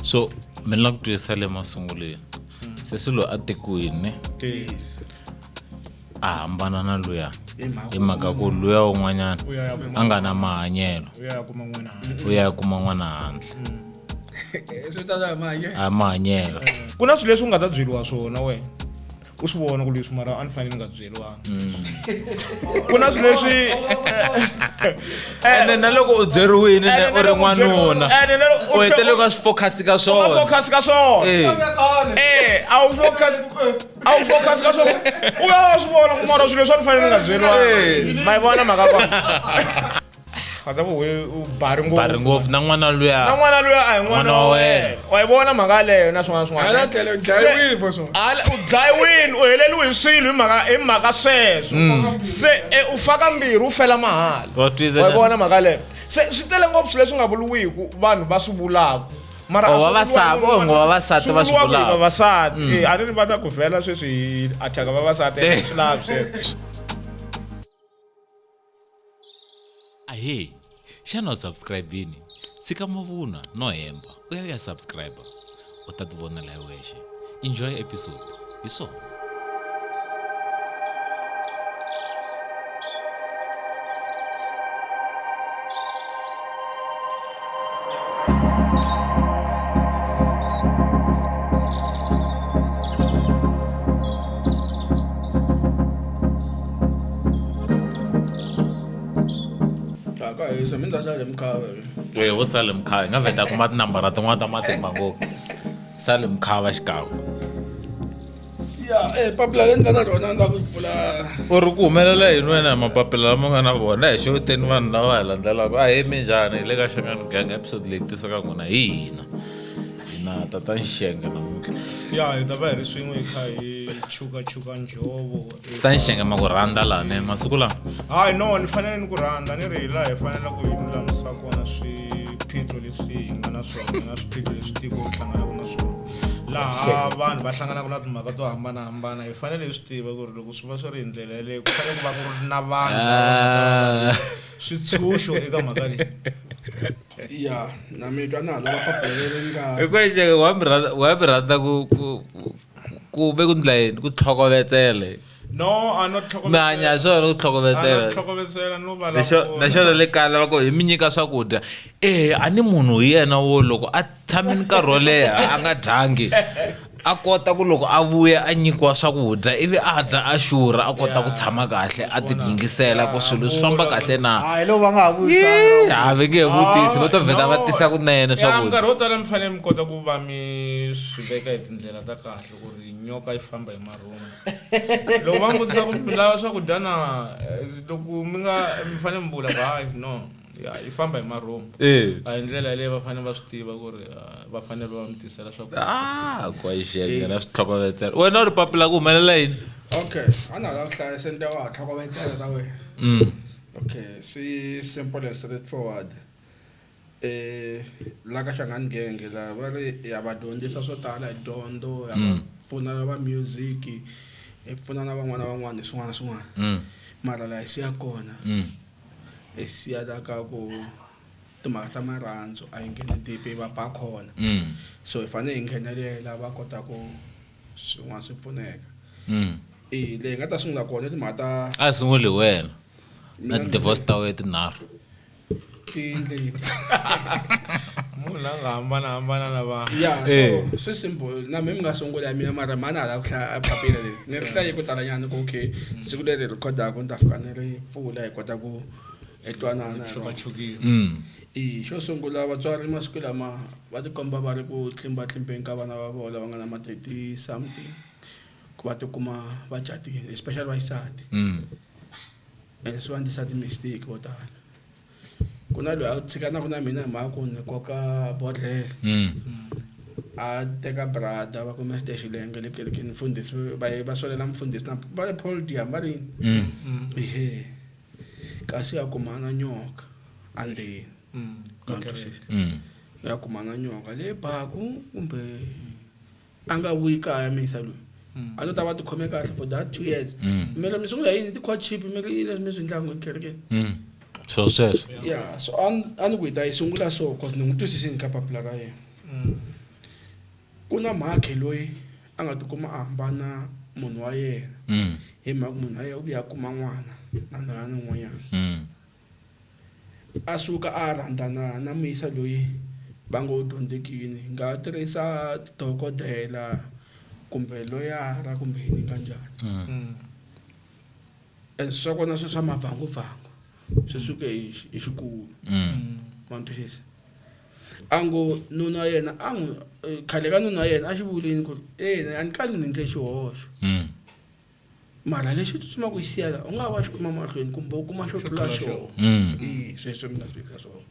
So mina la ku twisa le masunguleni se silo atekwini hambana na luya hi mhaka ku luya un'wanyana a nga na mahanyelo uya kuma n'wana handle swi ta za mahanyelo ku na swilo leswi u nga ta byeriwa swona wena u swi vona ku leswi mara a ni fanele ni nga byeriwanga ku na swilo leswi ene na loko u byeriwini u ri n'wanuna u hetele ka swi focus ka swona focus ka swona a wu focus ka swona u nga swi vona ku mara swilo leswi a ni fanele ni nga byeriwanga ma yi vona mhaka kwa khata ku we u bari ngopfu na n'wana luya a hi n'wana wa wena wa yi vona mhaka leyo na swin'wana ala tele dlayiwile for so u dlayiwile u heleliwe hi swilo hi mhaka sweswo se u faka mbirhi u fela mahala wa yi vona mhaka leyo se swi tele ngopfu swilo leswi nga vuliwiku vanhu va swi vulaka mara vavasati va swi vulaka vavasati a ni ri va ta ku vhela sweswi hi athaka vavasati swi lavi sweswo ahe xana u subscribe-ini tshika mavunwa no hemba u ya subscribe u ta ti vonela hi wexe enjoy episode hi swona so mina sale mkhava wo sale mkhava nga veta kuma tinambara tin'wana ta matimba ngopfu sale mkhava xikan'we ya papila leri nga na rona nga ku pfula u ri ku humelela yini wena hi mapapila lama nga na vona hi xeweteni vanhu lava hi landzelaka a hi minjhani hi le ka Xangani Gang episode leyi tisaka n'wina hi hina tata Nxenge namuntlha ya hi ta va hi ri swin'we hi kha hi chuka njhovo ta Nxenge ma ku rhandza lani masiku lama hayi no ni fanele ni ku rhandza ni ri hi laha hi fanele ku hi lulamisa kona swiphiqo leswi hi nga na swona na swiphiqo leswi tiko hi hlanganaka na swona laha vanhu va hlanganaka na timhaka to hambanahambana hi fanele hi swi tiva ku ri loko swi va swi ri hi ndlela yaleyo ku fanele ku va ku ri na vanhu switshunxo eka mhaka leyi ya na mitwa na lava papila leri nga hikwexeke wa mi rhandza ku ve ku ndla yini ku tlhokovetele no a no mi hanya swona ku tlhokovetsela no na xona le kaya lava ku hi mi nyika swakudya a ni munhu hi yena wo loko a tshameni nkarhi wo leha a nga dyangi a kota ku loko a vuya a nyikiwa swakudya ivi a dya a xurha a kota ku tshama kahle a ti yingisela ku swilo swi famba kahle na hayi loko va nga ha vuyisa ha ve nge vutisi va to vheta va tisa kunene swakudya nkarhi wo tala mi fanele mi kota ku va mi swi veka hi tindlela ta kahle ku ri nyoka yi famba hi marhumbu loko va mi vutisa ku mi lava swakudya na loko mi fanele mi vula ku hayi no ya yi famba hi marhumbu a hi ndlela yaleyo va fanele va swi tiva ku ri va fanele va mi tisela swakudya kwa Nxenge na switlhokovetselo wena u ri papila ku humelela yini okay a na la ku hlayisa nto wa tlhokovetsela ta wena okay swi simple and straightforward la ka Xangani Gang la va ri ya va dyondzisa swo tala hi dyondzo ya va pfuna na va music hi pfuna na van'wana hi swin'wana mara la hi siya kona hi siya la ka ku timhaka ta marhandzu a hi ngheni deep va ba khona so hi fanele hi nghenelela va kota ku swin'wana swi pfuneka leyi nga ta sungula kona timhaka ta a sunguli wena na divorce ta wena tinharhu tindlini munhu la nga hambanahambana na vanhu ya so swi simple na mi nga sungula ya mina mara mani hala ku hlaya papila leri ni ri hlaye ku talanyana ku okay siku leri rhekhodaka ni ta fika ni ri pfula hi kota ku etwanana xo sungula vatswari masiku lama va tikomba va ri ku tlimbeni ka vana va vona va nga na ma-30 something ku va tikuma va catile especially vaxisati and swi va ndisa ti-mistake vo tala ku na loyi a tshikanaka na mina hi mhaka ku ni koka bodlele a teka brada va kuma xitexilenge le kerekeni mfundhisi va solela mfundhisi na va ri Paul Diam va rini kasi ya kumana nyoka andeni ya kumana nyoka le baku kumbe anga vuyi kaya misa loyi a lo ta va ti khome kahle for that 2 years mara mi sungula yini ti courtship mi ri yini mi swi ndlangu kerekeni so sweswo yeah so a ni ku hi ta yi sungula so cause ni n'wi twisisini ka papila ra yena kuna mhakhe loyi a nga tikuma a hambana munhu wa yena hi mhaka munhu a ye u ya kuma n'wana na nhwana n'wanyana a suka a rhandzana na muyisa loyi va ngo dyondzekini nga tirhisa dokodela kumbe loyara kumbe yini kanjani swa kona swi swa mavhanguvhangu swi suke hi xikulu mantwisisa a ngo nuna yena a n'wi khale ka nuna yena a xi vulini ku a ni kali ni ndle xihoxo mara lexi tsutsumaka hi siya la u nga va xi kuma mahlweni kumbe u kuma xo tlula xona sweswo mi nga swi vekisa swona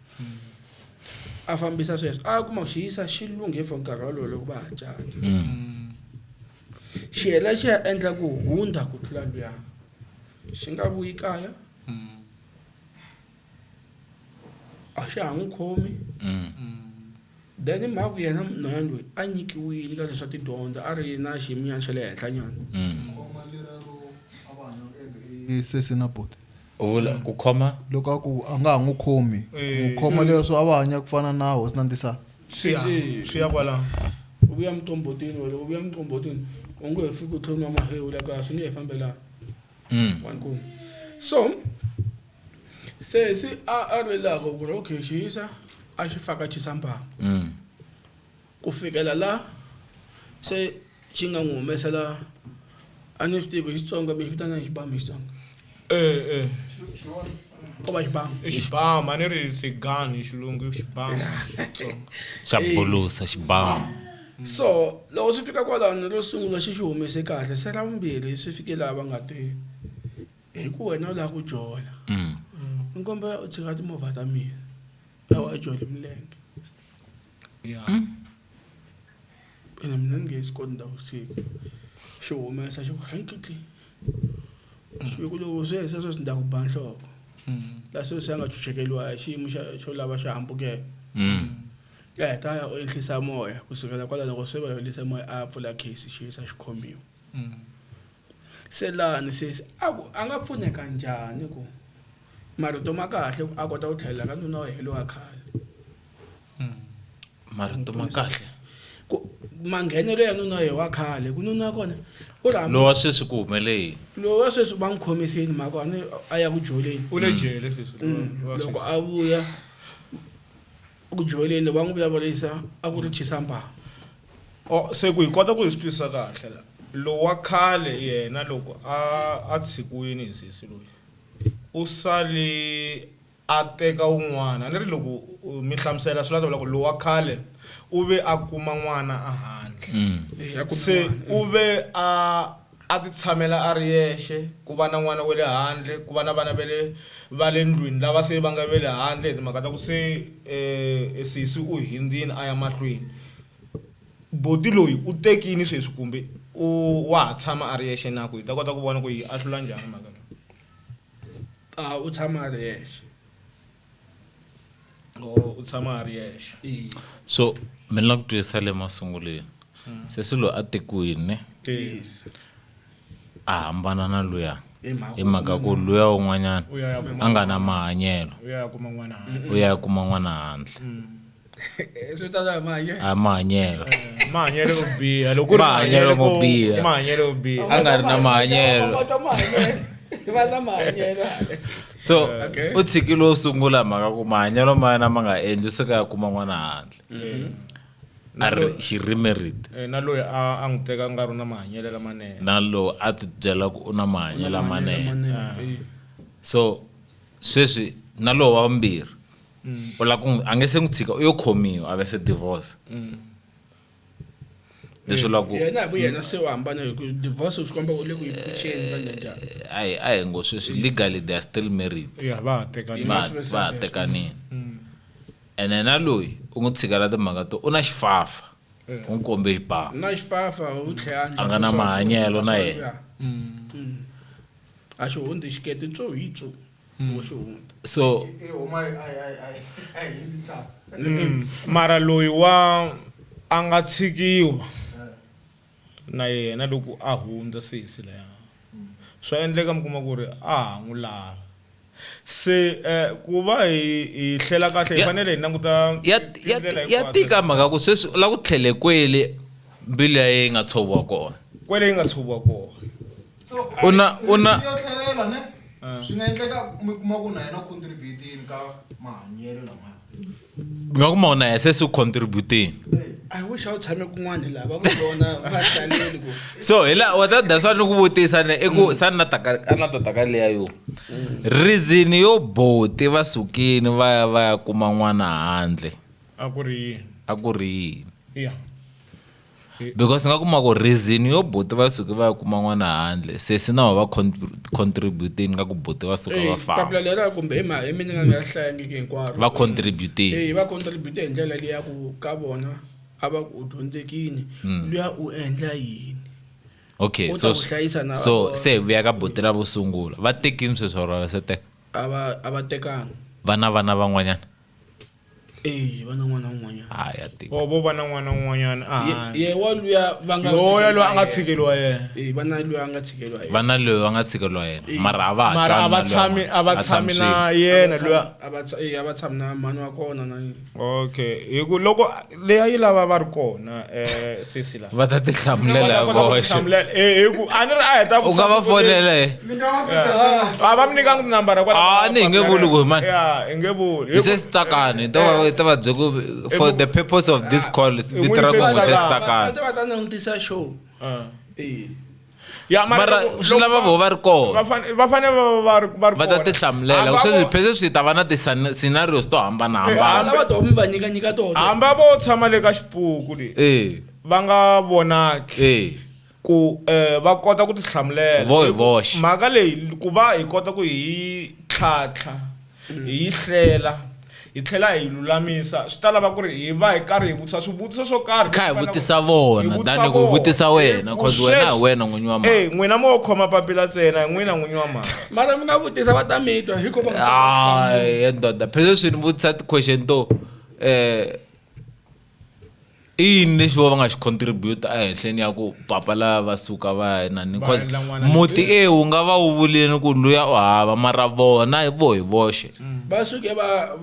a fambisa sweswo a kuma xi yisa xi lunghe for nkarhi walowo loko va ha cata xi hela xi ya endla ku hunda ku tlula luya xi nga vuyi kaya a xi ha n'wi khomi then mhaku yena nhwanyana loyi a nyikiwile ka leswa tidyondzo a ri na xiyimnyana xa le henhlanyana sesi na bote u vula ku khoma loko a ku a nga ha n'wi khomi n'wi khoma leswo a va hanya ku fana na hosi na ndisa swi ya kwala u vuya mtombotini wale u vuya mtombotini u nge he fiki u tlhoniwa mahewu la ka swi nge he fambelani wankulu so sesi a rilaka ku ri okay xi yisa a xi faka chisampangu ku fikela la se xi nga n'wi humesela a ni swi tivi hi Xitsonga mi xi vitana xibhamu hi Xitsonga ko va xibhamu xibhamu a ni ri sigani hi xilungu xibhamu xa bulusa xibamu so loko swi fika kwalano ro sungula xi humese kahle se ra vumbirhi swi fike laha va nga ti hi ku wena u lava ku jola ni kombela u tshika timovha ta mina a wa joli milenge ene mina ni nge swi koti ndavusiku xi humesa xi ku rankitli siku loko sweswo swi nda ku ba nhloko la se a nga chuchekeliwa hi xiyimo xo lava xi hambukeke ta u ehlisa moya kusukela kwala loko se va helisa moya a pfula case xi yisa xikhomiwa se lani sesi a nga pfuneka njhani ku marito ma kahle a kota ku tlhelela ka nuna wa helo wa khale marito ma kahle ku manghenelo ya nuna wa khale ku nuna kona lo wa sweswi ku humeleli lo wa sweswi va n'wi khomiseni mhaka a ya ku joleni u le jele sweswi loko a vuya ku joleni va n'wi vulavurisa a ku ri chisampangu se ku hi kota ku hi swi twisisa kahle la lo wa khale yena loko a tshikiwini hi sesi loyi u sale a teka un'wana ni ri loko mi hlamusela swi lava ku lo wa khale u ve a kuma n'wana a handle se u ve a ti tshamela a ri yexe ku va na n'wana wa le handle ku va na vana va le ndlwini lava se va nga ve le handle hi timhaka ta ku se sesi u hindzini a ya mahlweni boti loyi u tekini sweswi kumbe wa ha tshama a ri yexe na ku hi ta kota ku vona ku yi a hlula njhani mhaka u tshama a ri yexe u tshama a ri yexe so mina la ku twisisa le masunguleni sesi lo a tekiwini a hambana na luya hi mhaka ku luya un'wanyana a nga na mahanyelo u ya kuma n'wana handle swi ta a mahanyelo mahanyelo yo biha loko ri mahanyelo mo biha mahanyelo yo biha a nga ri na mahanyelo va na mahanyelo so u tshikile wo sungula mhaka ku mahanyelo ma yena ma nga endli suka ya kuma n'wana handle a ri xirimeriti na loyi a n'wi teka nga ri na mahanyelo lamanene na lowu a ti byela ku u na mahanyelo lamanene so sweswi na lowu wa vumbirhi u la ku a nge se n'wi tshika u yo khomiwa a ve se divorce leswi la ku yena se u hambana hi ku divorce swi komba u le ku yi pusheni ka njhani a hi ngo sweswi legally they are still married va ha tekanini ene na loyi u n'wi tshikela timhaka to u na xifafa u n'wi kombe xibamu na xifafa u tlhela a nga na mahanyelo na yena a xi hundi xikete tso hi tso loko xi hunda so mara loyi a nga tshikiwa na yena loko a hundza sesi leya swa endleka mi kuma ku ri a ha n'wi lava se ku va hi hlela kahle hi fanele hi languta ya tika mhaka ku sweswi la ku tlhele kwele mbilu ya yena nga tshoviwa kona kwele yi nga tshoviwa kona so una yo tlhelela ne swi nga endleka mi kuma ku na yena contributing ka mahanyelo lamaya nga ku mona ya se contributing I wish I would tshame kun'wana lava ku vona va hlaleli ku so hela wata daswa ni ku vutisa ne eku sana taka leya yo reason yo boti va sukini va ya kuma n'wana handle a ku ri yini yeah because nga kuma ku reason yo boti va suki va ya kuma n'wana handle se sina va contributing ka ku boti va suka va famba papila lera kumbe emininga nga hlayangiki hinkwaro va contributing va contribute hi ndlela leya ku ka vona a va ku dyondzekini luya u endla yini okay U ta so ku hlayisa na so vona. se vuya ka boti ra vo sungula va tekini sweswo ra se teka a va tekanga vana van'wanyana va na n'wana un'wanyana haya tiko vo va na n'wana un'wanyana ye wa luya va nga loya loyi a nga tshikeliwa yena vana luya a nga tshikeliwa yena vana loyi va nga tshikeliwa yena mara a va mara a va tshami na yena loya a va tshami na mhani wa kona na yini okay hi ku loko leya yi lava va ri kona sisi la va ta ti hlamulela ya voxe hi ku a ni ri a heta u nga va fonela mi nga va sekela a va mi nyikanga tinambara a ni hi nge vuli ku mani ya hi nge vuli hi se tsakani ta va byeku for the purpose of this call vito ra ku se tsakani va ta langutisa show ya mara swi lava vo va ri kona va fane va ri va ta ti hlamulela sweswi phese swi ta va na ti-scenarios to hambanahambana lava tomi va nyika tona hamba vo tshama le ka xipuku leyi va nga vonaki ku va kota ku ti hlamulela vo hi voxe mhaka leyi ku va hi kota ku hi tlhantlha hi hlela hi tlhela hi lulamisa swi ta lava ku ri hi va hi karhi hi vutisa swivutiso swo karhi kha hi vutisa vona tani ku vutisa wena cause wena hi wena n'winyi wa mali n'wina mo khoma papila ntsena hi n'wina n'winyi wa mali mara mi nga vutisa va ta mitwa hikuva ay ndoda phese swi ni vutisa ti-question to i yini lexi va nga xi contribute ehenhleni ya ku papa lava va suka va ya inani cause muti wu nga va wu vuleni ku luya u hava mara vona hi voxe va suke va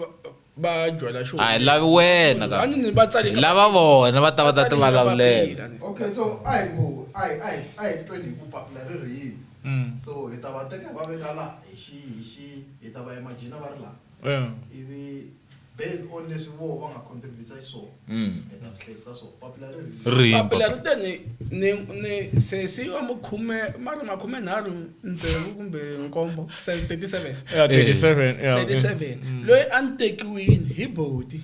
byela xo a hi lavi wena a ni va tsali lava vona va ta ti vulavulela okay so ai tweni ku papila ri ri yini so hi ta va teka va veka la hi ta va imagine va ri la ivi based on leswi vo va nga contributa swona hi ta hlayisa swona papila ri papila ri te ni sesi wa makhume nharhu ntsevu kumbe nkombo 37 37 loyi a ni tekiwini hi boti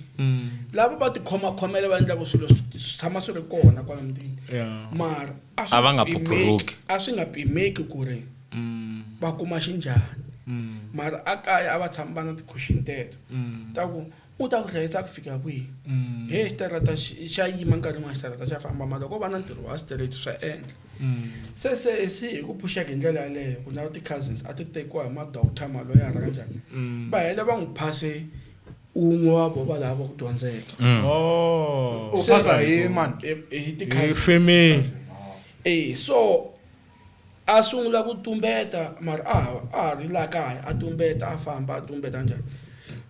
lava va ti khomakhomela va endlaku swilo swi tshama swi ri kona kwala mutini mara a va nga phuphuruki a swi nga pimeki ku ri va kuma xinjhani mara a kaya a va tshama va na ti-cushion teto ta ku u ta ku hlayisa ku fika kwihi he xitarata xa yima nkarhi wun'wana xitarata xa famba mara loko va na ntirho wa straight swa endla se hi ku puxeka hi ndlela yaleyo ku na ti-cousins a ti tekiwa hi madoctor maloyara ka njhani va hela va n'wi phase un'we wa vova lava ku dyondzeka u phasa hi mani hi hi family so a sungula ku tumbeta mara a ha ri la kaya a tumbeta a famba a tumbeta njhani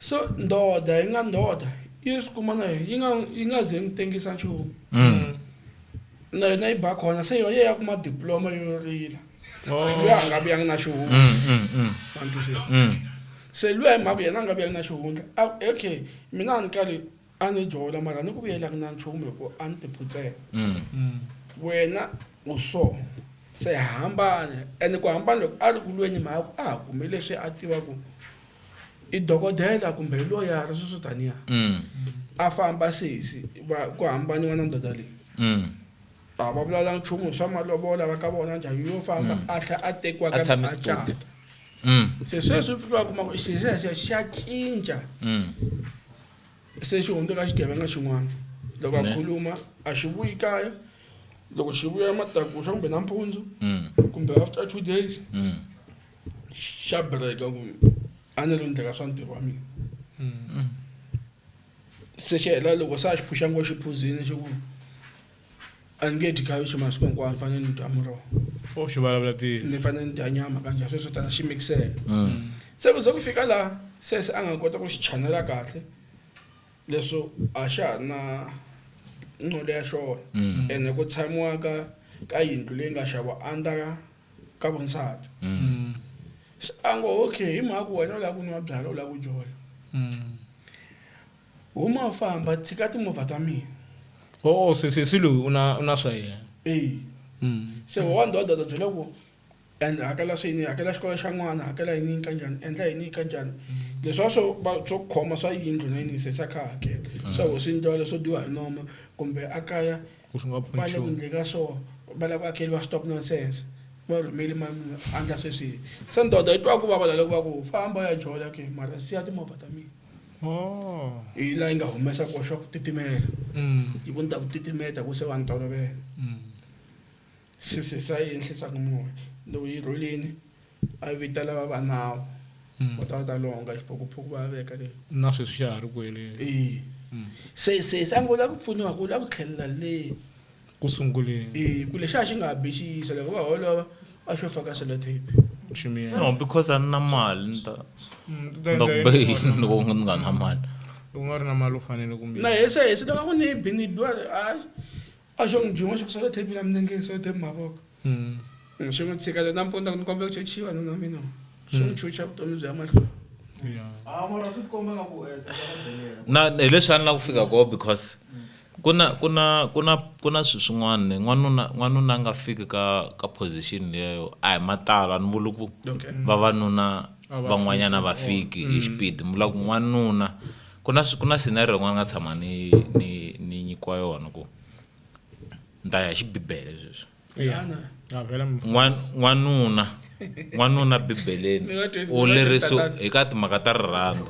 so ndoda yi nga ndoda yi swi kuma na yi nga ze n'wi tengisa nchumu na yona yi ba khona se yona ya kuma diploma yo rila loyi a nga vuyanga na xihundla se luya hi mhaka yena a nga vuyanga na xihundla okay mina a ni karhi a ni jola mara ni ku vuyelaka na nchumu hikuva a ni tiphutsela wena u so se hambane ene ku hambana loko a ri ku lweni mhaka a ha kume leswi a tivaku i dokodela kumbe loyara sweswo taniya a famba sesi ku hambaniwa na ndoda leyi a va vulavula nchumu swa malovola va ka vona njhani yo famba a tlha a tekiwa ka acata se sweswi fikiwa kuma ku xisese xa cinca se xi hundzuka xigevenga xin'wana loko a khuluma a xi vuyi kaya loko xi vuya mataku swa kumbe nampundzu kumbe after 2 days xa breka ku a ni ri ndleka swa ntirho wa mina se xi hela loko se a xi phuxa ngo xiphuzini xi ku a ni nge dyi khavichi masiku hinkwawo ni fanele ni dya muroho xi vulavula ni fanele ni dya nyama kanjhani sweswo tana xi mikisela se ku ze ku fika laha sese a nga kota ku xi chanela kahle leswo a xa ha na ngcole ya shona ene ku tshamiwa ka yindlu leyi nga xava under ka vonsati ango okay hi mhaka wena u lava ku nwa byalwa u lava ku jola huma famba tshika timovha ta mina se loyi una swa yena se wa ndoda ta byela ku and hakela swini hakela xikolo xa n'wana hakela yini kanjhani endla yini kanjhani leswi swo khoma swa yindlu na yini se sa kha hakela so ho swindlo leswo diwa hi noma kumbe akaya va le ku ndleka swona va lava ku akeliwa stop nonsense va rhumeli mali andla sweswi se ndoda yi twa ku vava loko va ku famba ya jola ke mara siya timovha ta mina hi laha yi nga humesa koho xa ku titimela yi ku ni ta ku titimeta ku se va ni tolovela se sa yi ehlisaka moya loko yi rhulini a yi vita lava va nawu va ta longa xiphukuphuku va veka le na sweswi xa ha ri kwele se sangu la ku pfuniwa ku la ku tlhelela le ku sunguleni ku lexa xi nga bi xi yisa loko va holova a xo faka sellotape no because a ni na mali ni ta ku behi loko ni nga na mali loko nga ri na mali u fanele kumbe na hese loko ku ni binibiwa a xo n'wi juma xa ku sellotape la milengeni sellotape mavoko xi n'wi tshika nampundza ni kombela ku chechiwa na mina swi n'wi chucha vutomi bya mahlweni mara swi tikomba nga ku na hi leswi a ni lava ku fika koho because ku na swilo swin'wana n'wanuna nga fiki ka position leyo a hi matalo a ni vuli ku vavanuna van'wanyana va fiki hi xipidi ni vula ku n'wanuna ku na scenario rin'wana nga tshama ni nyikiwa yona ku ni ta ya xibibele sweswi n'wanuna bibeleni u leriso eka timhaka ta rirhandzu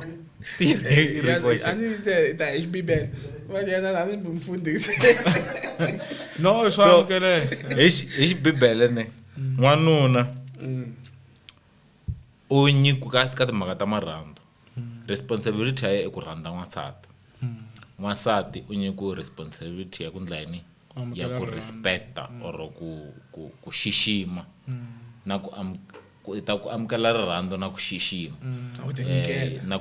ta hi xibibele va yena la ni mfundhisi no swa kele hi xibibele ne n'wanuna u nyikiwa ka timhaka ta marhandzu responsibility ya yena i ku rhandza n'wansati u nyikiwa responsibility ya ku ndla yini ya ku respecta or ku xixima na ku amukela rirhandzu na ku xixima na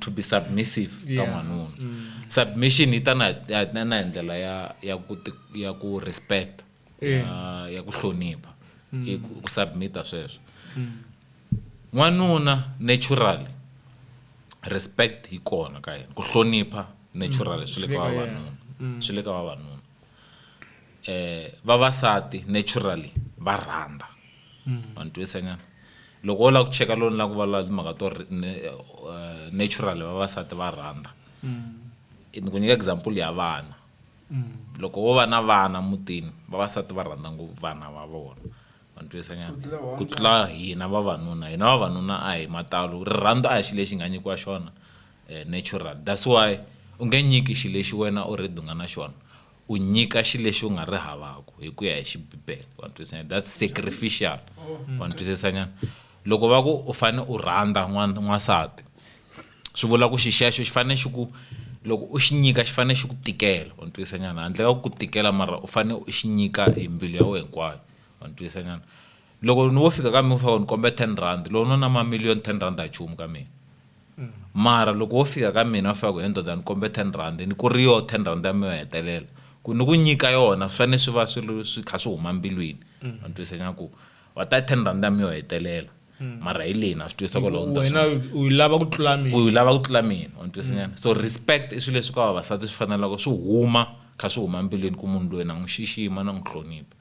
to be submissive ka n'wanuna submission yi ta na hi ndlela ya ku respect ya ku hlonipha ku submita sweswo n'wanuna naturally respect yi kona ka yena ku hlonipha naturally swi le ka vavanuna vavasati naturally va rhandza va ntwisanyana loko u lava ku cheka lowu ni lava ku vulavula timhaka to naturally vavasati va rhandza ni ku nyika example ya vana loko wo va na vana mutini vavasati va rhandza ngopfu vana va vona va ntwisanyana ku tlula hina vavanuna a hi matalo rirhandzu a hi xilo lexi nga nyikiwa xona natural that's why u nge nyiki xilo lexi wena already u nga na xona u nyika xilo lexi u nga ri havaku hi ku ya hi xibibele wa ntwisanyana that's sacrificial wa ntwisanyana loko va ku u fanele u rhandza n'wansati swi vula ku xixexo xi fanele xi ku loko u xi nyika xi fanele xi ku tikela wa ntwisanyana handle ka ku tikela mara u fanele u xi nyika hi mbilu ya wena hinkwayo wa ntwisanyana loko ni wo fika ka mina u fika ni kombe 10 rand loko no na mamiliyoni 10 rand a chumu ka mina mara loko wo fika ka mina u fika ku endoda ni kombe 10 rand ni ku ri yo 10 rand ya mina hetelela ku ni ku nyika yona swi fanele swi va swi kha swi huma mbilwini wa ntwisanyana ku wa ta 10 rand ya mina hetelela mara hi leyi na swi twisa kwalaho wena u lava ku tlula mina wa ntwisanyana so respect i swilo leswi ka vavasati swi fanelaka swi huma kha swi huma mbilwini ku munhu loyi na n'wi xixima na n'wi hlonipha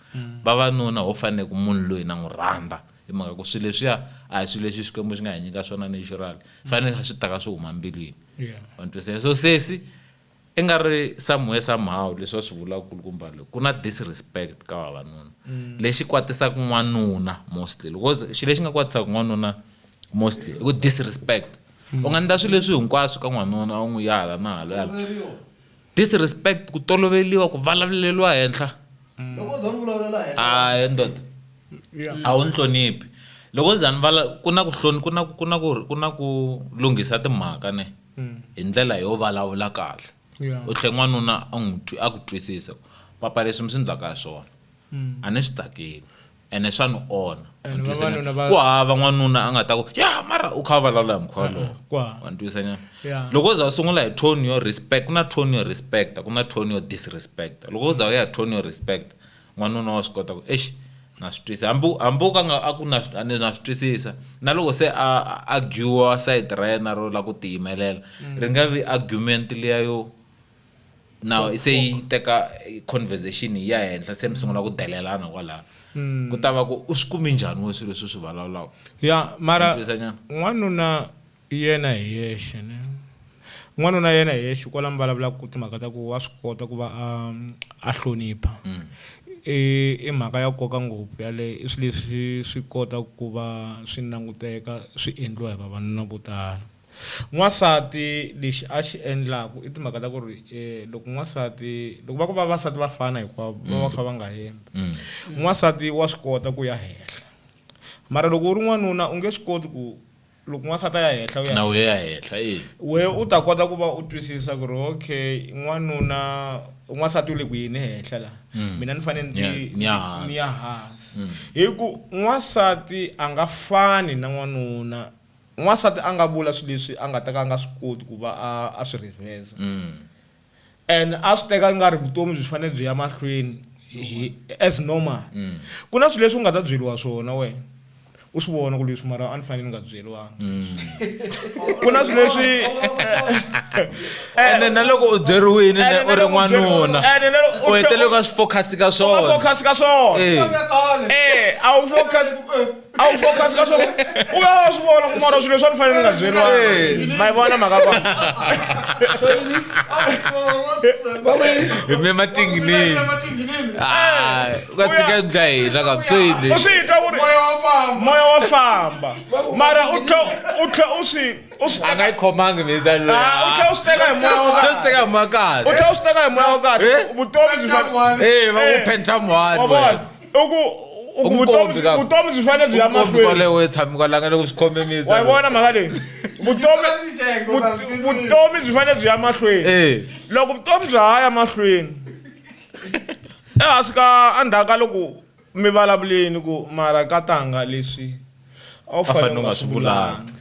vavanuna ho fanele ku munhu loyi na n'wi rhandza hi mhaka ku swilo leswiya a hi swilo leswi Xikwembu xi nga hi nyika swona natural fanele swi taka swi huma mbilwini wa ntwisanyana so sesi i nga ri somehow leswi va swi vulaka kulukumba ku na disrespect ka vavanuna lexi kwatisaka n'wanuna mostly loko xilo lexi nga kwatisaka n'wanuna mostly i ku disrespect u nga ndla swilo leswi hinkwaswo ka n'wanuna u n'wi yala na hala disrespect ku toloveliwa ku vulavuleliwa henhla loko za vulavula henhla ndoda a wu ni hloniphi loko za ni ku na ku lunghisa timhaka ne hi ndlela yo vulavula kahle u tlhe n'wanuna a ku twisisa papa leswi mi swi endlaka swona a ni swi tsakeli ene swa ni ona ku hava n'wanuna a nga ta ku ya mara u kha vulavula hi mukhuva lowu wa ni twisanyana loko u za u sungula hi tone yo respect ku na tone yo respecta ku na tone yo disrespecta loko u za u ya hi tone yo respect n'wanuna wa swi kota ku na swi twisisa hambi ka nga a ku na swi twisisa na loko se a argue side ra yena ro la ku tiyimelela ri nga vi argument liya yo now se yi teka conversation ya henhla se mi sungula ku delelana kwala ku ta va ku u swi kumi njhani we swilo leswi swi vulavulaka ya mara n'wanuna yena hi yexe ne n'wanuna yena hi yexe kwala mi vulavulaka ku timhaka ta ku wa swi kota ku va a hlonipha i mhaka ya nkoka ngopfu yale i swilo leswi swi kota ku va swi languteka swi endliwa hi vavanuna vo tala n'wansati lexi a xi endlaku i timhaka ta ku ri loko n'wansati loko va ku vavasati va fana hinkwavo va kha va nga hembi n'wansati wa swi kota ku ya henhla mara loko u ri n'wanuna u nge swi koti ku loko n'wansati a ya henhla na we ya henhla we u ta kota ku va u twisisa ku ri okay n'wansati u le ku yini henhla la mina ni fanele ni ya hansi hi ku n'wansati a nga fani na n'wanuna n'wansati a nga vula swilo leswi a nga ta ka a nga swi koti ku va a swi reversa and a swi teka nga ri vutomi byi fanele byi ya mahlweni as normal ku na swilo leswi u nga ta byeriwa swona wena u swi vona ku leswi mara a ni fanele ni nga byeriwanga ku na swilo leswi ene na loko u byeriwile u ri n'wanuna u hetelele ka swi focus ka swona a wu focus ka swona u ya swi vona ku mara swilo leswi a ni fanele ni nga byeriwanga ma yi vona mhaka hi me matinginini u ka tshika ndla hina ka vutswini u swi twa ku ri moya wa famba mara u tlhe u swi a nga yi khomangi misa loyi u tlhe u swi teka hi moya wa swi teka hi moya kahle u tlhe u swi teka hi moya wa kahle vutomi byi va ku pentamwani vutomi byi fanele byi ya mahlweni kwale we tshami kwalanga loko swi khome misa wa yi vona mhaka leyi vutomi byi fanele byi ya mahlweni loko vutomi byi ha ya mahlweni ehansi ka endzhaku ka loko mi vulavuleni ku mara ka tanga leswi a wu fanele u nga swi vulanga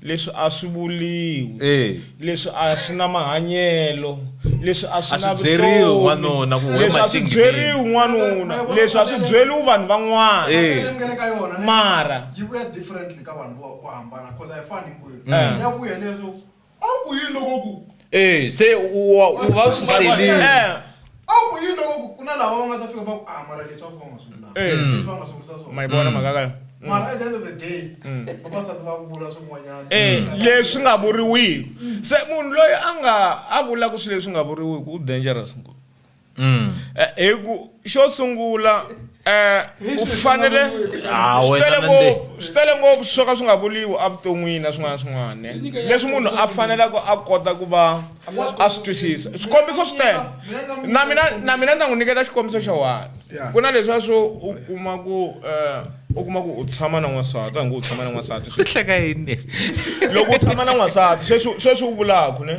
leswi a swi vuliwi leswi a swi na mahanyelo leswi a swi na byeriwi n'wanuna ku leswi a swi byeriwi n'wanuna leswi a swi byeriwi vanhu van'wana mara yi vuya differently ka vanhu vo hambana cause a yi fani hinkwerhu ya vuya leswo a ku yini loko ku se u va swi hlelile a ku yini loko ku na lava va nga ta fika va ku mara leswi a va nga swi vulanga leswi va nga swi vulisa swona ma yi vona mhaka kayo mara at the end of the day vavasati va vula swin'wanyana leswi nga vuriwiku se munhu loyi a vulaka swilo leswi nga vuriwiku u dangerous ngopfu hi ku xo sungula u fanele swi tele ngopfu swo ka swi nga vuliwi evuton'wini na swin'wana leswi munhu a faneleke a kota ku va a swi twisisa swikombiso swi tele na mina ni ta n'wi nyiketa xikombiso xa one ku na leswiya swo u kuma ku u tshama na n'wansati a nge u tshama na n'wansati swi hleka yini loko u tshama na n'wansati sweswi u vulaka ne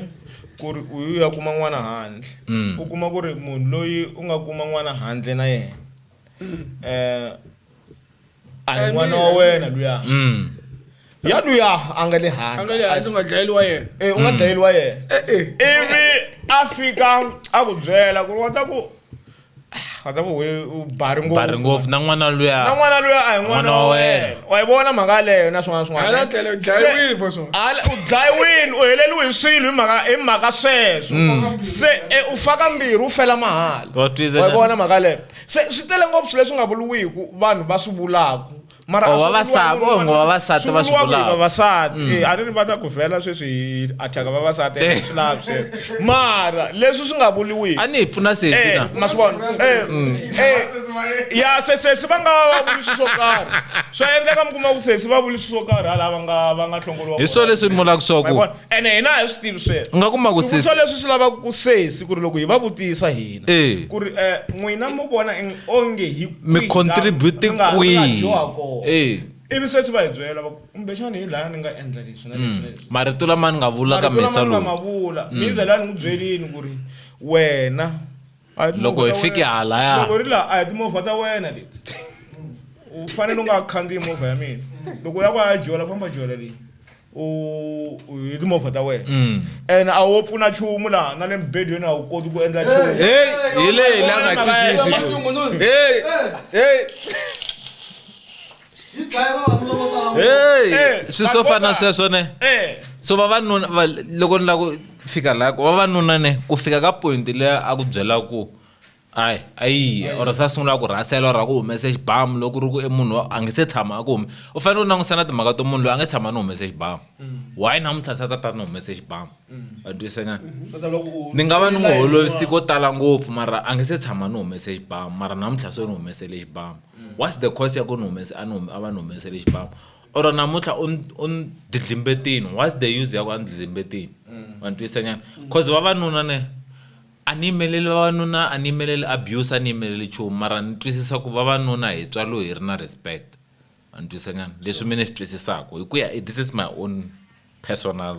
ku ri u ya kuma n'wana handle u kuma ku ri munhu loyi u nga kuma n'wana handle na yena a hi n'wana wa wena luya ya luya a nga le handle u nga dlayeliwa yena u nga dlayeliwa yena ivi a fika a ku byela ku ri wa ta ku we u bari ngopfu na n'wana luya a hi n'wana wa wena wa yi vona mhaka leyo na swin'wana u dlayiwile u heleliwe hi swilo hi mhaka sweswo se u faka mbirhi u fela mahala wa yi vona mhaka leyo se swi tele ngopfu swilo leswi nga vuliwiku vanhu va swi vulaku mara vavasati va swi vulaka vavasati a ni ri va ta ku vhela sweswi athaka vavasati swi lavi sweswo mara leswi swi nga vuliwiki a ni hi pfuna sesi na ma swi vona ya sesi va nga va vuli swo karhi swa endleka mi kuma ku sesi va vuli swo karhi hala va nga hlongoliwa hi swo leswi ni vulaka swo ku ene hina hi swi tivi sweswo u nga kuma ku sesi swo leswi swi lavaka ku sesi ku ri loko hi va vutisa hina ku ri n'wina mo vona onge hi mi contribute kwihi ivi sesi va hi byela kumbexani hi laya ni nga endla leswi na leswi marito lama ni nga vula ka mesa lowu mi ze lani n'wi byelini ku ri wena loko hi fike halaya loko ri laha a hi timovha ta wena leti u fanele u nga khandziyi movha ya mina loko ya ku ya jola famba jola leyi hi timovha ta wena and a wo pfuna nchumu laha na le mbedweni a wu koti ku endla nchumu hi leyi la nga twisisi swi swo fana sweswo ne so vavanuna loko ni lava ku fika laha ku vavanuna ne ku fika ka point leyi a ku byela ku ayi or sa sungula ku rasela ra ku humesa xibamu loko ri ku munhu a nge se tshama a ku hume u fanele u langusana timhaka to munhu loyi a nge tshama ni humese xibamu why namuntlha sa tata ni humese xibamu a twisanyana ni nga va ni n'wi holovisi ko tala ngopfu mara a nge se tshama ni humese xibamu mara namuntlha so ni humesele xibamu what's the cause ya ku ni humese a va ni humesele xibamu or namuntlha u ni didlimbetini what's the use ya ku a ni didlimbetini wa twisanyana cause vavanuna ne a ni yimeleli vavanuna a ni yimeleli abuse a ni yimeleli nchumu mara ni twisisa ku vavanuna hi tswalo hi ri na respect a ni twisanyana leswi mina swi twisisaka hi ku ya this is my own personal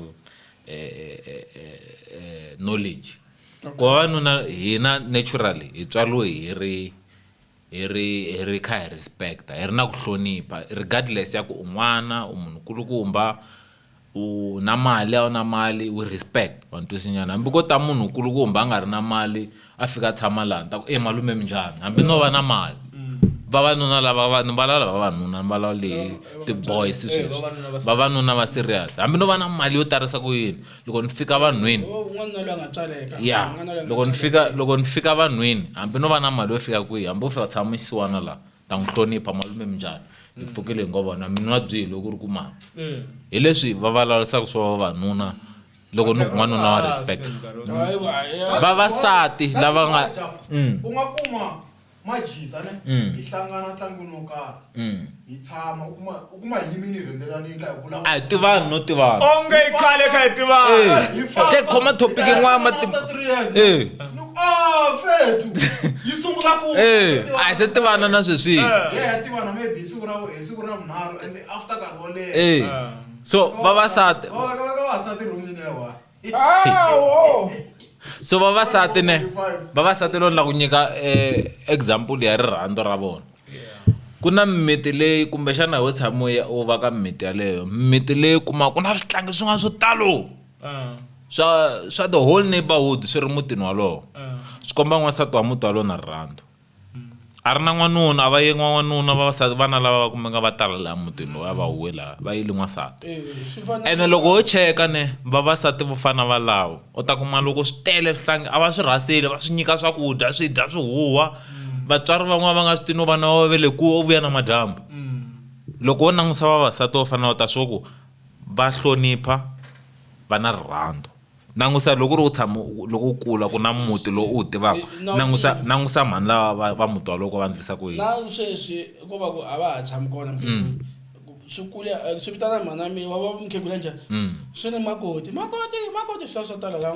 knowledge ku vavanuna hina naturally hi tswalo hi ri kha hi respect hi ri na ku hlonipha regardless ya ku un'wana u munhu kulukumba u na mali a na mali we respect wa ntwisinyana hambi ko ta munhu kulukumba a nga ri na mali a fika tshama laha ta ku malume minjhani hambi no va na mali vavanuna lava vanhu vavanuna valava leyi ti-boys sweswi vavanuna va serious hambi no va na mali yo tarisa ku yini loko ni fika vanhwini ya loko ni fika vanhwini hambi no va na mali yo fika kwihi hambi u fika tshama xisiwana laha ta n'wi hlonipha malume minjhani hi pfukile hi ngo vona mina wa byeli loko ri ku mali hi leswi va vulavurisaka swa vavanuna loko ni n'wanuna wa respect vavasati lava nga u nga kuma majita ne hi hlangana ntlangwini wo karhi hi tshama u kuma yimini rendelani ka hi vulavula a hi tivani no tivana onge i khale kha hi tivana te khoma topic yin'wana fethu yi sungula fu a hi se tivana na sweswi ya tivana maybe siku ra vunharhu and after ka wo leha so vavasati rhumini yawa so vavasati lo la ku nyika example ya rirhandzu ra vona ku na mimiti leyi kumbexana ho tshamiwe u va ka mimiti yaleyo mimiti leyi kuma ku na switlangi swin'wana swo talo swa the whole neighborhood swi ri mutini walowo swi komba n'wansati wa muti walowo na rirhandzu a ri na n'wanuna a va ye n'wanuna vavasati vana lava va kumeka va tala laha mutini lowu a va huwe laha va yile n'wansati ene loko ho cheka ne vavasati vo fana valawo u ta kuma loko swi tele swihlangi a va swi rhasile va swi nyika swakudya swi dya swi huwa vatswari van'wana va nga swi tini vana va vele ku u vuya na madyambu loko wo langusa vavasati vo fana ta swo ku va hlonipha va na rirhandzu nangusa loko ri u tshama loko u kula ku na muti lowu u tivaka nangusa mhani lava va muti waloko va endlisa ku yini na sweswi ku va ku a va ha tshami kona swi kule swi vitana mhana mi wa va mukhegula njhani swi ni makoti swi swo tala la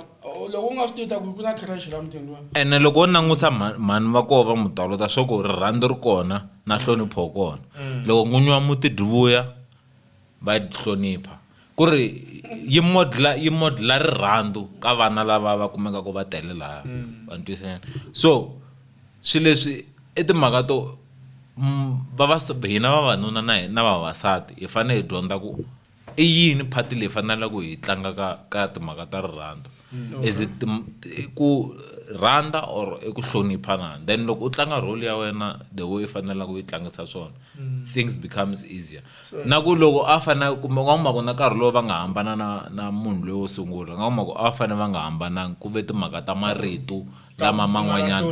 loko u nga swi tivita ku na crash la mutini wa ene loko u langusa mhani va koho va muti walo ta swo ku rirhandzu ri kona na hlonipho kona loko n'winyi wa muti divuya va hlonipha ku ri yi modela rirhandzu ka vana lava va kumeka ku va tele laha va ntwisanyana so swi leswi i timhaka to hina vavanuna na vavasati hi fanele hi dyondza ku i yini phati leyi fanele ku hi tlanga ka timhaka ta rirhandzu is it ku rhandza or i ku hloniphana then loko u tlanga role ya wena the way i fanele ku yi tlangisa swona things becomes easier na ku loko a fanele kumbe nga kuma ku na nkarhi lowu va nga hambana na munhu loyi wo sungula nga kuma ku a fanele va nga hambananga ku ve timhaka ta marito lama man'wanyana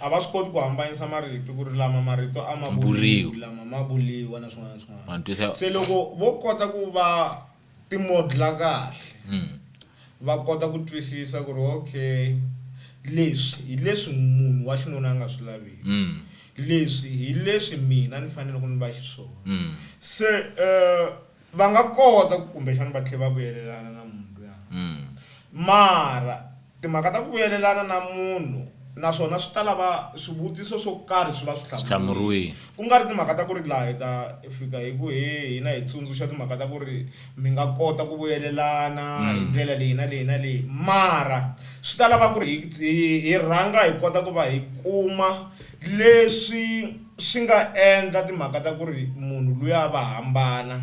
a va swi koti ku hambanyisa marito ku ri lama marito a ma buriwa lama ma buliwa na swin'wana se loko vo kota ku va timodela kahle va kota ku twisisa ku ri okay leswi hi leswi munhu wa xinuna a nga swi laviki leswi hi leswi mina ni fanele ku ni va xiswona se va nga kota kumbexana va tlhela va vuyelelana na munhu luya mara timhaka ta ku vuyelelana na munhu naswona swi ta lava swivutiso swo karhi swi va swi hlamuriwile ku nga ri timhaka ta ku ri laha hi ta fika hi ku hina hi tsundzuxa timhaka ta ku ri mi nga kota ku vuyelelana hi ndlela leyi na leyi na leyi mara swi ta lava ku ri hi rhanga hi kota ku va hi kuma leswi swi nga endla timhaka ta ku ri munhu luya va hambana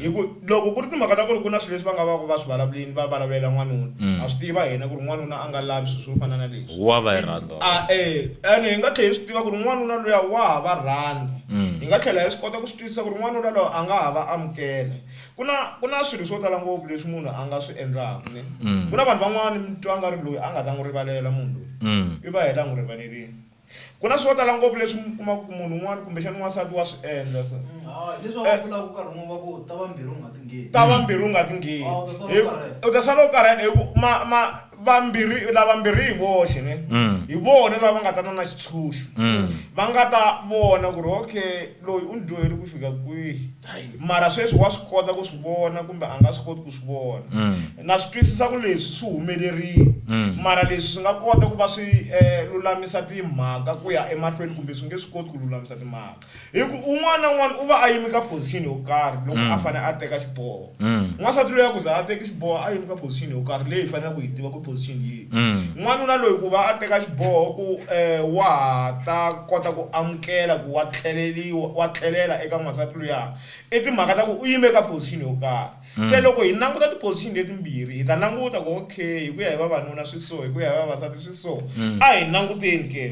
hi ku loko ku ri timhaka ta ku ri ku na swilo leswi va nga va swi vulavulela n'wanuna a swi tiva hina ku ri n'wanuna a nga lavi swilo swo fana na leswi wa va yi rhandza ene hi nga tlhela hi swi tiva ku ri n'wanuna luya wa ha va rhandza hi nga tlhela hi swi kota ku swi twisisa ku ri n'wanuna loyi a nga ha va amukele ku na swilo swo tala ngopfu leswi munhu a nga swi endlaka ne ku na vanhu van'wani mi twa nga ri loyi a nga ta n'wi rivalela munhu loyi i va hela n'wi rivalelini ku na swo tala ngopfu leswi mi kumaka ku munhu un'wana kumbexana n'wansati wa swi endla leswi va vulaka nkarhi wun'we va ku ta vambirhi u nga ti ngheni ta vambirhi u nga ti ngheni u ta sala u karhele lavambirhi hi voxe ne hi vona lava nga ta na xitshunxo va nga ta vona ku ri okay loyi u ni dyoheli ku fika kwihi mara sweswi wa swi kota ku swi vona kumbe a nga swi koti ku swi vona na swi twisisa ku leswi swi humelerile mara leswi swi nga kota ku va swi lulamisa timhaka ku ya emahlweni kumbe swi nge swi koti ku lulamisa timhaka hi ku un'wana na un'wana u va a yimi ka position yo karhi loko a fanele a teka xiboho n'wansati loyi a ku za a teki xiboho a yimi ka position yo karhi leyi faneleke ku hi tiva ku position yihi n'wanuna loyi ku va a teka xiboho ku wa ha ta kota ku amukela ku wa tlhelela eka n'wansati luya i timhaka ta ku u yime ka position yo karhi se loko hi languta tiposition letimbirhi hi ta languta ku okay hi ku ya hi vavanuna swi so hi ku ya hi vavasati swi so a hi languteni ke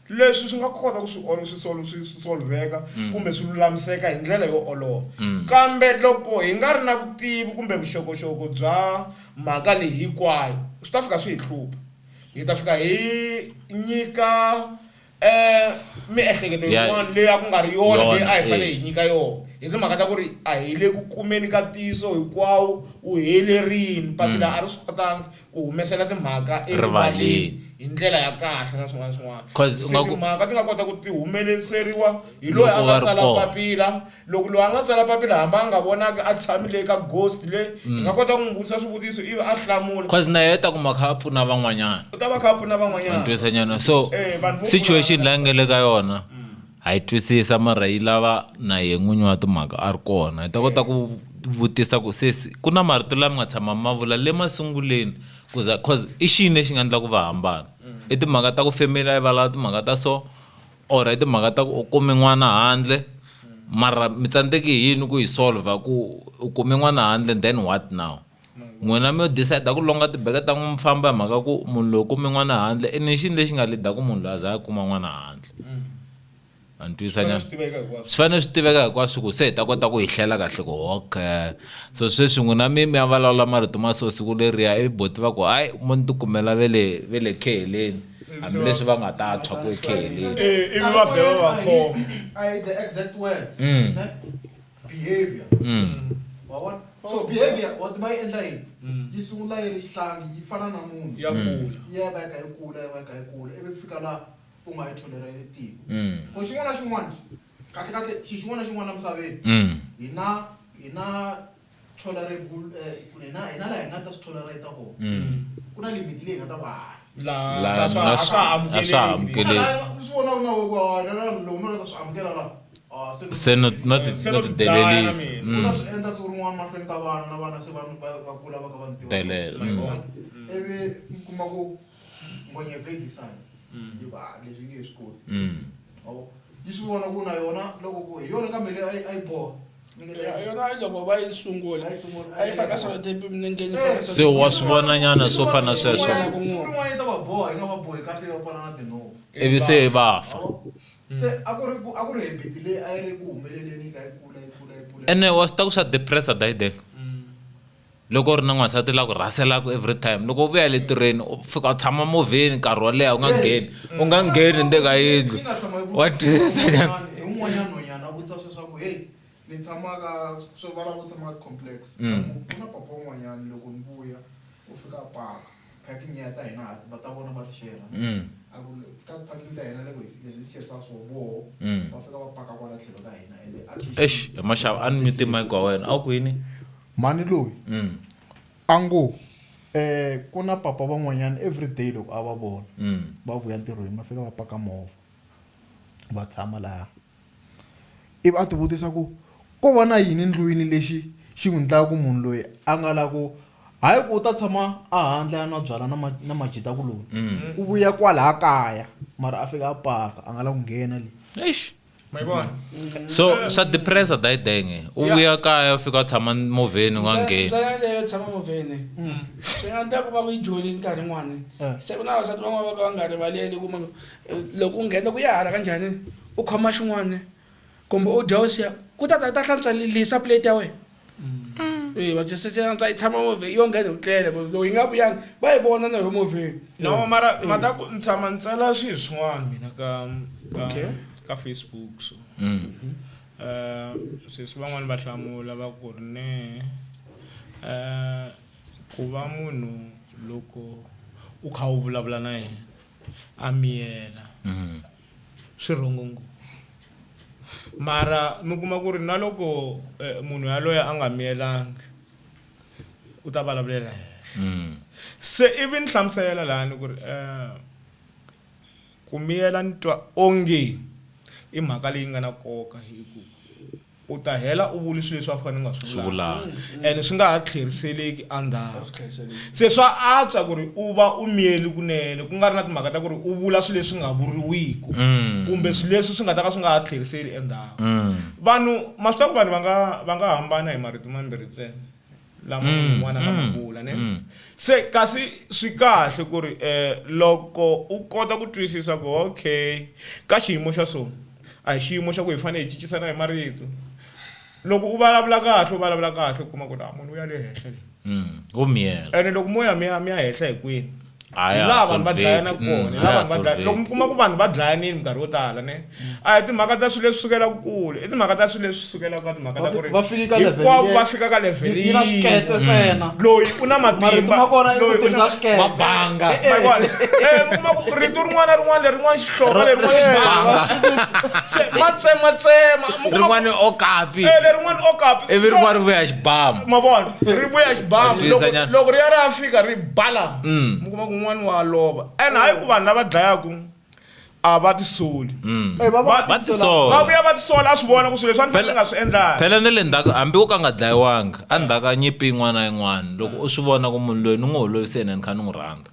leswi swi nga kota ku swi solveka kumbe swi lulamiseka hi ndlela yo olova kambe loko hi nga ri na vutivi kumbe vuxokoxoko bya mhaka leyi hinkwayo swi ta fika swi hi hlupha hi ta fika hi nyika miehleketo yin'wana leyi a ku nga ri yona leyi a hi fanele hi nyika yona hi timhaka ta ku ri a hi le ku kumeni ka ntiyiso hinkwawo wu helerini papila a ri swi kotanga ku humesela timhaka erivaleni hi ndlela ya kahle na swin'wana timhaka ti nga kota ku ti humeleseriwa hi loyi a nga tsala papila loko loyi a nga tsala papila hambi a nga vonaka a tshamile eka ghost leyi hi nga kota ku n'wi vutisa swivutiso ivi a hlamula cause na yeta ku makha a pfuna van'wanyana u ta va kha a pfuna van'wanyana twisanyana so situation la nge le ka yona a yi twisisa mara yi lava na ye n'winyi wa timhaka a ri kona hi ta kota ku vutisa ku sesi ku na marito lama nga tshama mavula le masunguleni cause i xini lexi nga endla ku va hambana i timhaka ta ku family yi valava timhaka ta so or i timhaka ta ku u kume n'wana handle mara mi tsandzeki hi yini ku yi solve ku u kume n'wana handle then what now n'wina mi yo decide ku longa tibeke ta n'wi famba hi mhaka ku munhu loyi kume n'wana handle i ni xini lexi nga lida ku munhu loyi a za a kuma n'wana handle antwisanyana swi fanele swi tiveka hinkwaswo ku se hi ta kota ku hi hlela kahle ku okay so sweswi n'wina mi ya vulavula marito ma so siku leriya i boti va ku hayi mo ni tikumela ve le kheheleni hambileswi va nga ta tshwa ku ekheheleni ivi va vhela va khoma the exact words behavior so behavior what va yi endla yini yi sungula yi ri xihlangi yi fana na munhu ya kula yi va yi kha yi kula ivi fika laha u nga yi tolerate tiko ku xin'wana na xin'wana kahle xin'wana na xin'wana emisaveni hi na tolerable hi na laha hi nga ta swi tolerate kona ku na limit leyi hi nga ta va laha swa amukeleki swi vona na loko no lata swi amukela laha se no ti delelisa ku ta swi endla siku rin'wana mahlweni ka vana na vana se vanhu va kula va kha va ni tiva ivi mi kuma ku ngwenye ve decide leswi nge swi koti yi swi vona ku na yona loko ku hi yona kambe leyi a yi boha yona loko va yi sungula a yi faka swona tepi minengeni se wa swi vona nyana swo fana sweswo siku rin'wana yi ta va boha yi nga va bohi kahle va fana na tinhofu ivi se hi va fa se a ku ri hebiti leyi a yi ri ku humeleleni ka yi kula ene wa swi ta ku swa depressa dayideka loko u ri na n'wansati la ku rhaselaku every time loko u vuya le tirheni u fika u tshama movheni nkarhi wo leha u nga ngheni nde ka yindlu wa twisisanyana hi un'wanyana nhwanyana a vutisa sweswaku hey ni tshamaka swo vala ku tshama complex ku na papa un'wanyana loko ni vuya u fika a paka parking ya ta hina va ta vona va tixera a ku ka parking ta hina loko leswi xerisa swo voho va fika va paka kwala tlhelo ka hina ende eish hi maxava a ni mute mic wa wena a wu kwini mani loyi a ngo ku na papa van'wanyana everyday loko a va vona va vuya ntirhweni va fika va paka movha va tshama laha ivi a ti vutisa ku ko va na yini ndlwini lexi xi n'wi endlaka munhu loyi a nga la ku hayi ku ta tshama a handle ya na byala na majita kuloni u vuya kwala kaya mara a fika a paka a nga la ku nghena le eish mayibona so swa depressa dayidenge u vuya kaya u fika tshama movheni u nga ngheni ndlela leyo tshama movheni swi nga endla ku va ku yi joli nkarhi n'wana se ku na vasati van'wana va ka va nga rivaleli kuma loko u nghena ku ya hala kanjhani u khoma xin'wana kumbe u dya u siya ku ta hlantswa lisa plate ya wena va tshama movheni yo nghena u tlele lowu yi nga vuyangi va yi vona na hi movheni no mara mataku ni tshama ni tsala swilo swin'wana mina ka Facebook so sesi van'wani va hlamula va ku ri ne ku va munhu loko u kha u vulavula na yena a miyela swi rhongo ngopfu mara mi kuma ku ri na loko munhu yaloye a nga miyelangi u ta vulavulela yena se ivi ni hlamusela lani ku ri ku miyela ni twa onge i mhaka leyi nga na nkoka hi ku u ta hela u vuli swilo leswi a fanele nga swi vula and swi nga ha tlheriseleki endzhaku se swa antswa ku ri u va u miyeli kunene ku nga ri na timhaka ta ku ri u vula swilo leswi nga vuriwiki kumbe swilo leswi swi nga ta ka swi nga ha tlheriseli endzhaku vanhu ma swi tiva ku vanhu va nga hambana hi marito mambirhi ntsena lama un'wana nga ma vula ne se kasi swi kahle ku ri loko u kota ku twisisa ku okay ka xiyimo xa so a hi xiyimo xa ku hi fanele hi cincisana hi marito loko u vulavula kahle u kuma ku ri munhu u ya le henhla leyi u miyela ene loko mo ya mi ya henhla hi kwini Aya, lava vanhu va dlayana solveki. kona lava Aya, vanhu va dlaya loko mi kuma ku vanhu va dlayanini minkarhi yo tala ne a hi timhaka ta swilo leswi sukela kule i timhaka ta swilo leswi sukela ka timhaka ta ku ri Va fika ka level hinkwavo leyi- va fika ka level yi na swiketse ntsena loyi u na marito matimba ma kona i loyi ku u na- tirhisa swiketse Mabanga. mi kuma ku rito rin'wana na rin'wana rin'wana xihloka Xibanga. se matsematsema mi kuma ku- rin'wana okapi lerin'wana okapi ivi rin'wana ri vuya xibamu ma vona ri vuya xibamu Twisisa nyana. loko ri ya ri ya fika ri bala mi kuma ku un'wana wa lova and hayi ku vanhu lava dlayaku a va tisoli Eh, va Va va tisola vuya va tisola a swi vona ku swilo leswi a ni fanele nga swi endlanga phela ni le ndzhaku hambi wo ka nga dlayiwanga a ndzhaku ka nyimpi yin'wana na yin'wana loko u swi vona ku munhu loyi ni n'wi holoviseni ni kha ni n'wi rhandza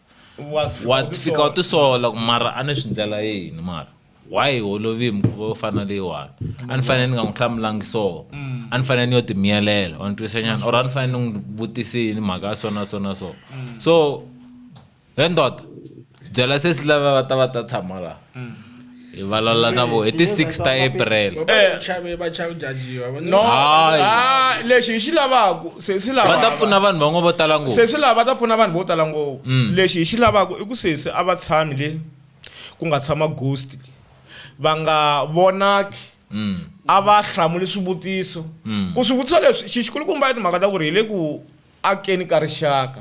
wa fika u tisola ku mara a ni swi ndlela yini mara why holovi mukhuva wo fana leyiwani a ni fanele ni nga n'wi hlamulangi so a ni fanele ni yo timiyelela wa ni twisa nyana or a ni fanele ni n'wi vutisini mhaka ya so na so na so so he ndoda byela se si lava va ta tshama laha hi vulavula na vo hi ti 6 ta April va chava jajiwa no Hayi. lexi hi xi lavaku se si va ta lava pfuna vanhu van'we vo tala ngopfu se swi lava va ta pfuna vanhu vo tala ngopfu lexi hi xi lavaku i ku sesi a va tshami le ku nga tshama ghost va nga vonaki a va hlamuli swivutiso ku swivutiso leswi xikulukumba i timhaka ta ku ri hi le ku akeni ka rixaka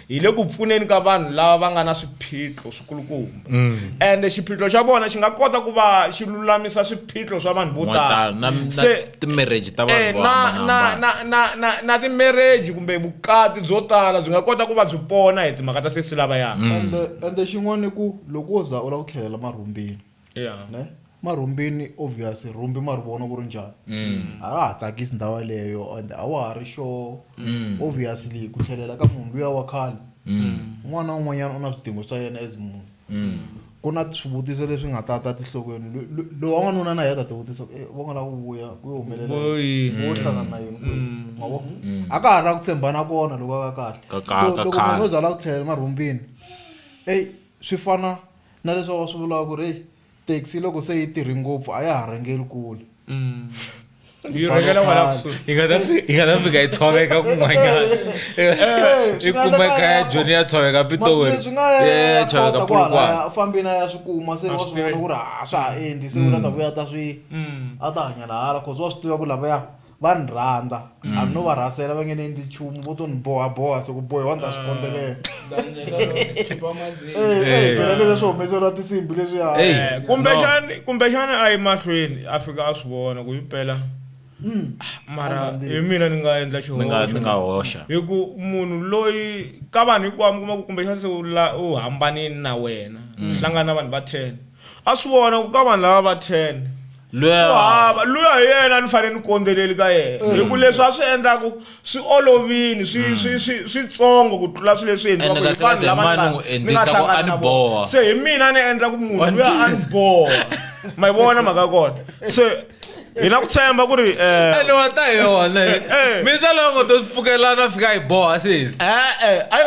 hi le ku pfuneni ka vanhu lava va nga na swiphiqo swikulukumba ende xiphiqo xa vona xi nga kota ku va xi lulamisa swiphiqo swa vanhu vo tala na Se- timarriage ta vanhu vo hambanahambana na timereji kumbe vukati byo tala byi nga kota ku va byi pona hi timhaka ta sesi lava ya ende xin'wana i ku loko wo za u lava ku tlhelela marhumbini ne marhumbini obviously rumbi ma ri vona ku ri njhani a nga ha tsakisi ndhawu leyo and a wa ha ri sure obviously ku tlhelela ka munhu luya wa khale un'wana na un'wanyana u na swidingo swa yena as munhu ku na swivutiso leswi nga ta tihlokweni lowu wa n'wanuna na heta tivutiso va nga lava ku vuya ku yo humelela wo hlangana na yini mavo a ka ha ri na ku tshembana kona loko a ka kahle so loko munhu o za lava ku tlhelela marhumbini swi fana na leswi va swi vulaka ku ri taxi loko se yi tirhi ngopfu a ya ha rhangeli kule yi rhangela kwala kusuhi yi nga ta fika yi tshoveka kun'wanyana i kumeka ya joni ya tshoveka pitori swi nga ya tshoveka Polokwane fambini ya swi kuma se wa swi vona ku ri swa ha endli se u la ta vuya ta swi a ta hanya lahala cause wa swi tiva ku lavaya va ni rhandza hambi no va rhasela va nge ni endli nchumu vo to ni bohaboha se ku bohiwa ni ta swi kondzelela phela leswi swi humeseriwa tinsimbi leswiya kumbexani a yi mahlweni a fika a swi vona ku himpela mara hi mina ni nga endla ni nga xihoxo hoxa hi ku munhu loyi ka vanhu hinkwavo mi kuma ku kumbexani se u hambanini na wena hlangana na vanhu va 10 a swi vona ku ka vanhu lava va 10 luya hi yena ni fanele ni kondzeleli ka yena hi ku leswi a swi endlaku swi olovini switsongo ku tlula swilo leswi endliwaka hi vanhu lava se hi mina ni endla ku munhu luya a ni boha ma yi vona mhaka kona se hi na ku tshemba ku ri ene wa ta hi yona mina loko to pfukelana fika hi boha sesi a yi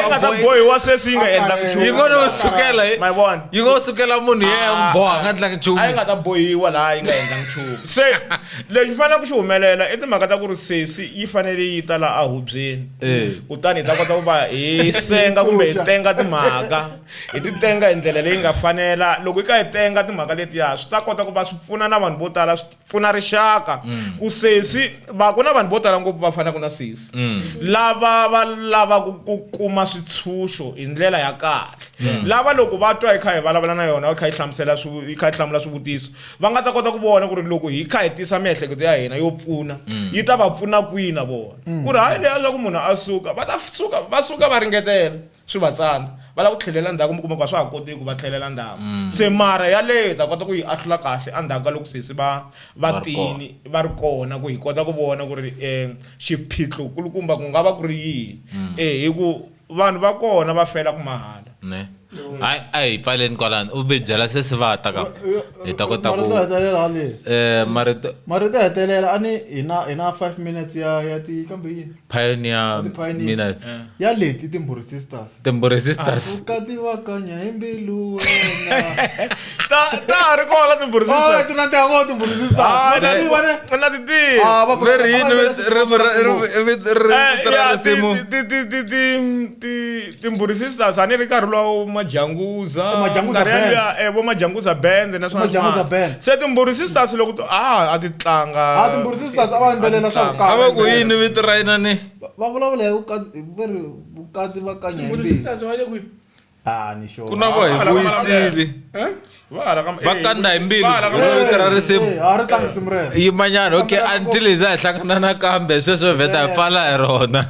nga ta bohiwa sesi yi nga endla nchumu yi ngo sukela ma yi vona yi ngo sukela munhu yena n'wi boha nga endlanga nchumu a yi nga ta bohiwa laha yi nga endla nchumu se lexi fanele ku xi humelela i timhaka ta ku ri sesi yi fanele yi ta laha a hubyeni kutani hi ta kota ku va hi senga kumbe hi tenga timhaka hi ti tenga hi ndlela leyi nga fanela loko hi ka hi tenga timhaka letiya swi ta kota ku va swi pfuna na vanhu vo tala swi pfuna rixaka ku sesi ku na vanhu vo tala ngopfu va fanaka na sesi lava va lavaka ku kuma switshunxo hi ndlela ya kahle lava loko va twa hi kha hi vulavula na yona hi kha hi hlamula swivutiso va nga ta kota ku vona ku ri loko hi kha hi tisa miehleketo ya hina yo pfuna yi ta va pfuna kwihi na vona ku ri hayi leya swa ku munhu a suka va suka va ringetela swi va tsandza va lava ku tlhelela ndzhaku mi kuma ku a swa ha koteki ku va tlhelela ndzhaku se mara yaleyo hi ta kota ku yi ahlula kahle endzhaku ka loko sesi va tini va ri kona ku hi kota ku vona ku ri xiphiqo kulukumba ku nga va ku ri yini hi ku vanhu va kona va fela ku mahala ne ai pfaleni kwalani u ve byela sesi va ta ka hi ta kota ku marito hetelela a ni hina 5 minutes ya ti kambe yini pioneer minutes ya leti Timburi Sisters ukati wakanya himbilu wena ta ri kona Timburi Sisters na ti hango Timburi Sisters na ti very Timburi Sisters ani ri karhi lo Majanguza band na swona se Timburi Sisters loko a ti tlanga Timburi Sisters a va yimbelela swa ku a va ku yini vito ra yina ni va vulavula hi ukati va kanya Timburi Sisters wa le kwihi ni sure ku na vo hi vuyisile va kanda hi mbilu vito ra risimu ri tlanga risimu rero yimanyana okay until hi za hi hlangana nakambe sweswo vheta hi pfala hi rona